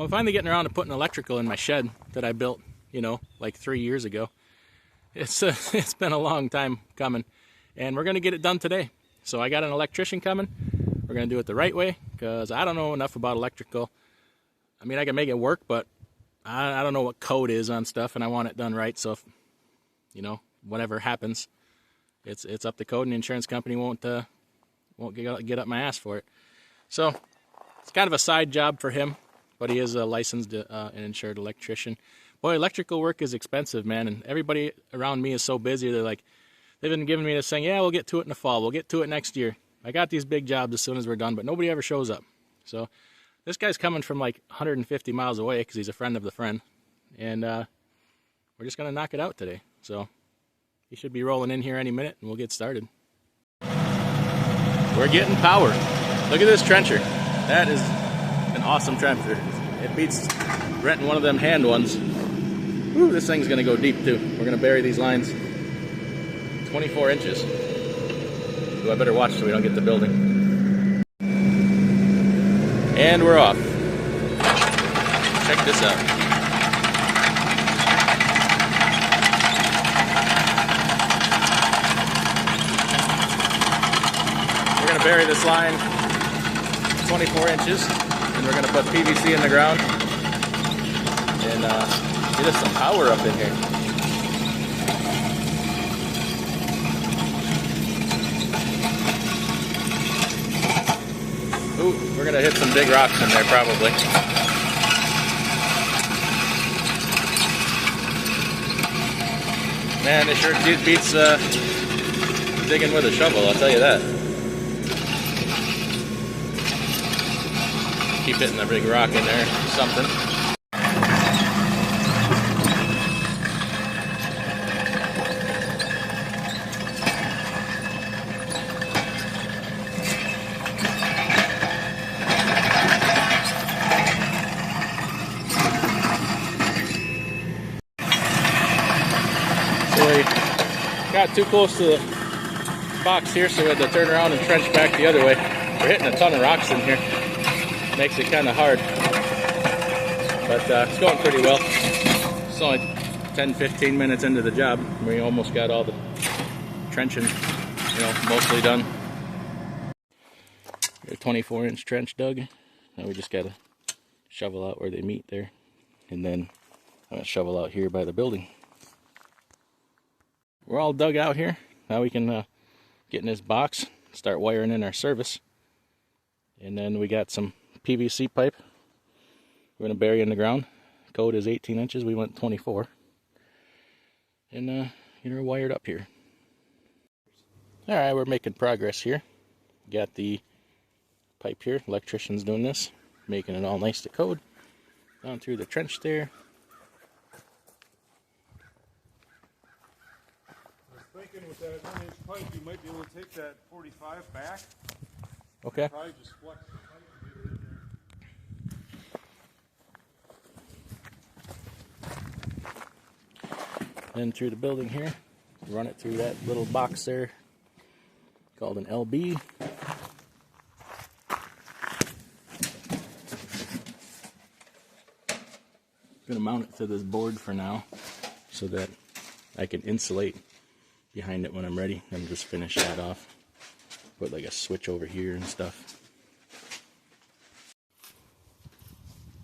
Well, I'm finally getting around to putting electrical in my shed that I built, you know, like 3 years ago. It's been a long time coming, and we're going to get it done today. So I got an electrician coming. We're going to do it the right way, because I don't know enough about electrical. I mean, I can make it work, but I don't know what code is on stuff, and I want it done right. So, if, you know, whatever happens, it's up to code, and the insurance company won't get up my ass for it. So it's kind of a side job for him, but he is a licensed and insured electrician. Boy, electrical work is expensive, man, and everybody around me is so busy. They've been giving me this saying, yeah, we'll get to it in the fall. We'll get to it next year. I got these big jobs as soon as we're done, but nobody ever shows up. So this guy's coming from like 150 miles away because he's a friend of the friend, and we're just going to knock it out today. So he should be rolling in here any minute, and we'll get started. We're getting power. Look at this trencher. That is an awesome trencher. It beats renting one of them hand ones. Woo, this thing's going to go deep too. We're going to bury these lines 24 inches. So I better watch so we don't get the building. And we're off. Check this out. We're going to bury this line 24 inches, and we're going to put PVC in the ground and get us some power up in here. Ooh, we're going to hit some big rocks in there probably. Man, it sure beats digging with a shovel, I'll tell you that. Keep hitting the big rock in there, something. So we got too close to the box here, so we had to turn around and trench back the other way. We're hitting a ton of rocks in here. Makes it kind of hard, but it's going pretty well. It's only 10-15 minutes into the job. We almost got all the trenching, you know, mostly done. A 24-inch trench dug. Now we just got to shovel out where they meet there, and then I'm going to shovel out here by the building. We're all dug out here. Now we can get in this box, start wiring in our service, and then we got some PVC pipe we're going to bury in the ground. Code is 18 inches. We went 24. And you're wired up here. Alright, we're making progress here. Got the pipe here. Electrician's doing this. Making it all nice to code. Down through the trench there. I was thinking with that 1-inch pipe, you might be able to take that 45 back. Okay. Probably just flex the pipe and get it in there. Then through the building here, run it through that little box there called an LB. I'm going to mount it to this board for now so that I can insulate behind it when I'm ready and just finish that off. Put like a switch over here and stuff.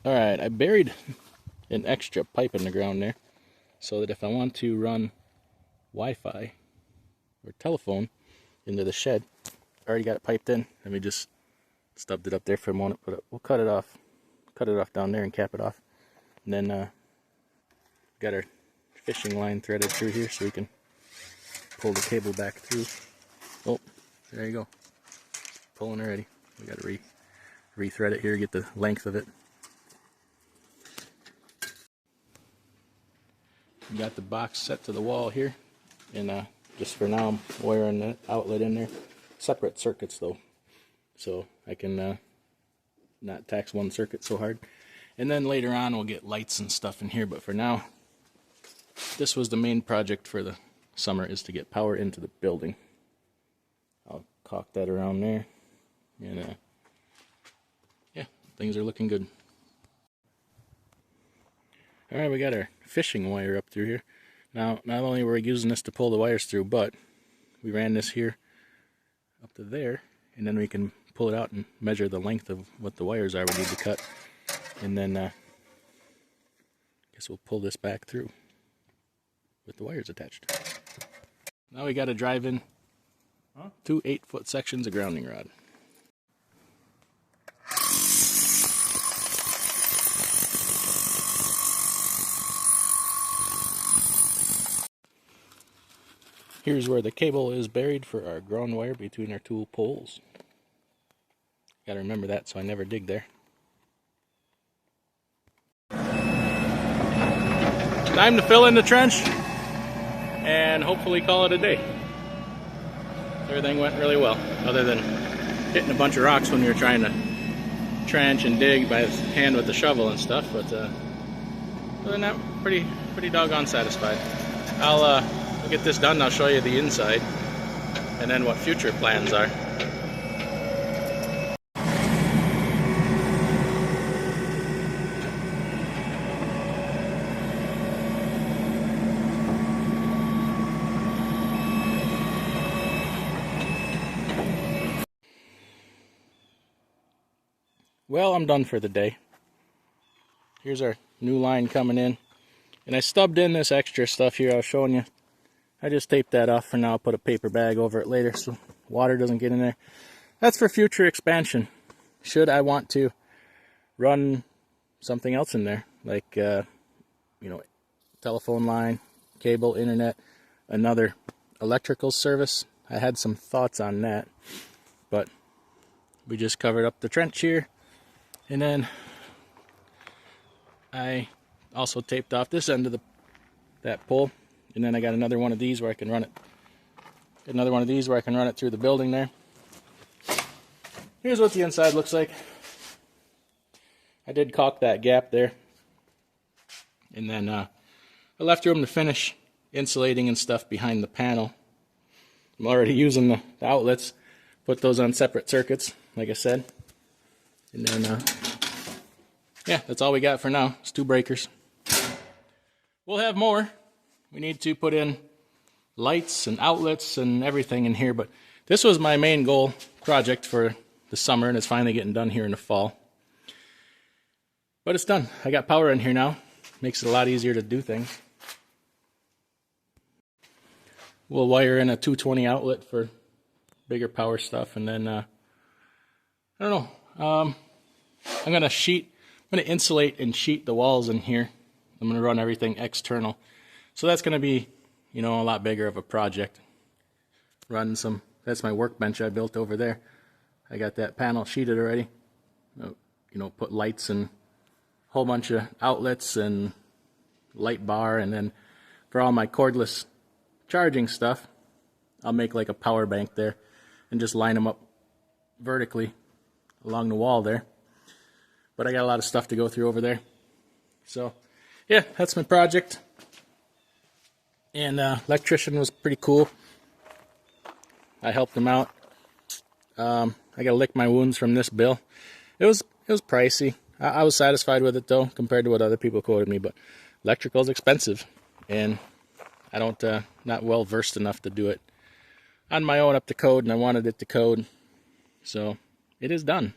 Alright, I buried an extra pipe in the ground there, so that if I want to run Wi-Fi or telephone into the shed, I already got it piped in, and we just stubbed it up there for a moment, but we'll cut it off down there and cap it off. And then got our fishing line threaded through here so we can pull the cable back through. Oh, there you go. It's pulling already. We got to re-thread it here, get the length of it. Got the box set to the wall here, and just for now I'm wiring the outlet in there. Separate circuits though, so I can not tax one circuit so hard. And then later on we'll get lights and stuff in here, but for now this was the main project for the summer, is to get power into the building. I'll caulk that around there, and yeah, things are looking good. Alright, we got our fishing wire up through here. Now, not only were we using this to pull the wires through, but we ran this here up to there, and then we can pull it out and measure the length of what the wires are we need to cut. And then, I guess we'll pull this back through with the wires attached. Now we got to drive in 2 8-foot sections of grounding rod. Here's where the cable is buried for our ground wire between our 2 poles. Gotta remember that so I never dig there. Time to fill in the trench and hopefully call it a day. Everything went really well, other than hitting a bunch of rocks when we were trying to trench and dig by hand with the shovel and stuff, but other than that, pretty doggone satisfied. I'll get this done and I'll show you the inside and then what future plans are. Well, I'm done for the day. Here's our new line coming in. And I stubbed in this extra stuff here I was showing you. I just taped that off for now. I'll put a paper bag over it later so water doesn't get in there. That's for future expansion. Should I want to run something else in there, like, telephone line, cable, internet, another electrical service. I had some thoughts on that, but we just covered up the trench here. And then I also taped off this end of that pole. And then I got another one of these where I can run it. Another one of these where I can run it through the building there. Here's what the inside looks like. I did caulk that gap there. And then I left room to finish insulating and stuff behind the panel. I'm already using the outlets. Put those on separate circuits, like I said. And then, yeah, that's all we got for now. It's 2 breakers. We'll have more. We need to put in lights and outlets and everything in here, but this was my main goal project for the summer, and it's finally getting done here in the fall. But it's done. I got power in here now. Makes it a lot easier to do things. We'll wire in a 220 outlet for bigger power stuff, and then, I don't know. I'm going to insulate and sheet the walls in here. I'm going to run everything external. So that's going to be, a lot bigger of a project. That's my workbench I built over there. I got that panel sheeted already. Put lights and a whole bunch of outlets and light bar. And then for all my cordless charging stuff, I'll make like a power bank there and just line them up vertically along the wall there. But I got a lot of stuff to go through over there. So, yeah, that's my project. And electrician was pretty cool. I helped him out. I got to lick my wounds from this bill. It was pricey. I was satisfied with it though, compared to what other people quoted me. But electrical is expensive, and I don't not well versed enough to do it on my own up to code, and I wanted it to code. So it is done.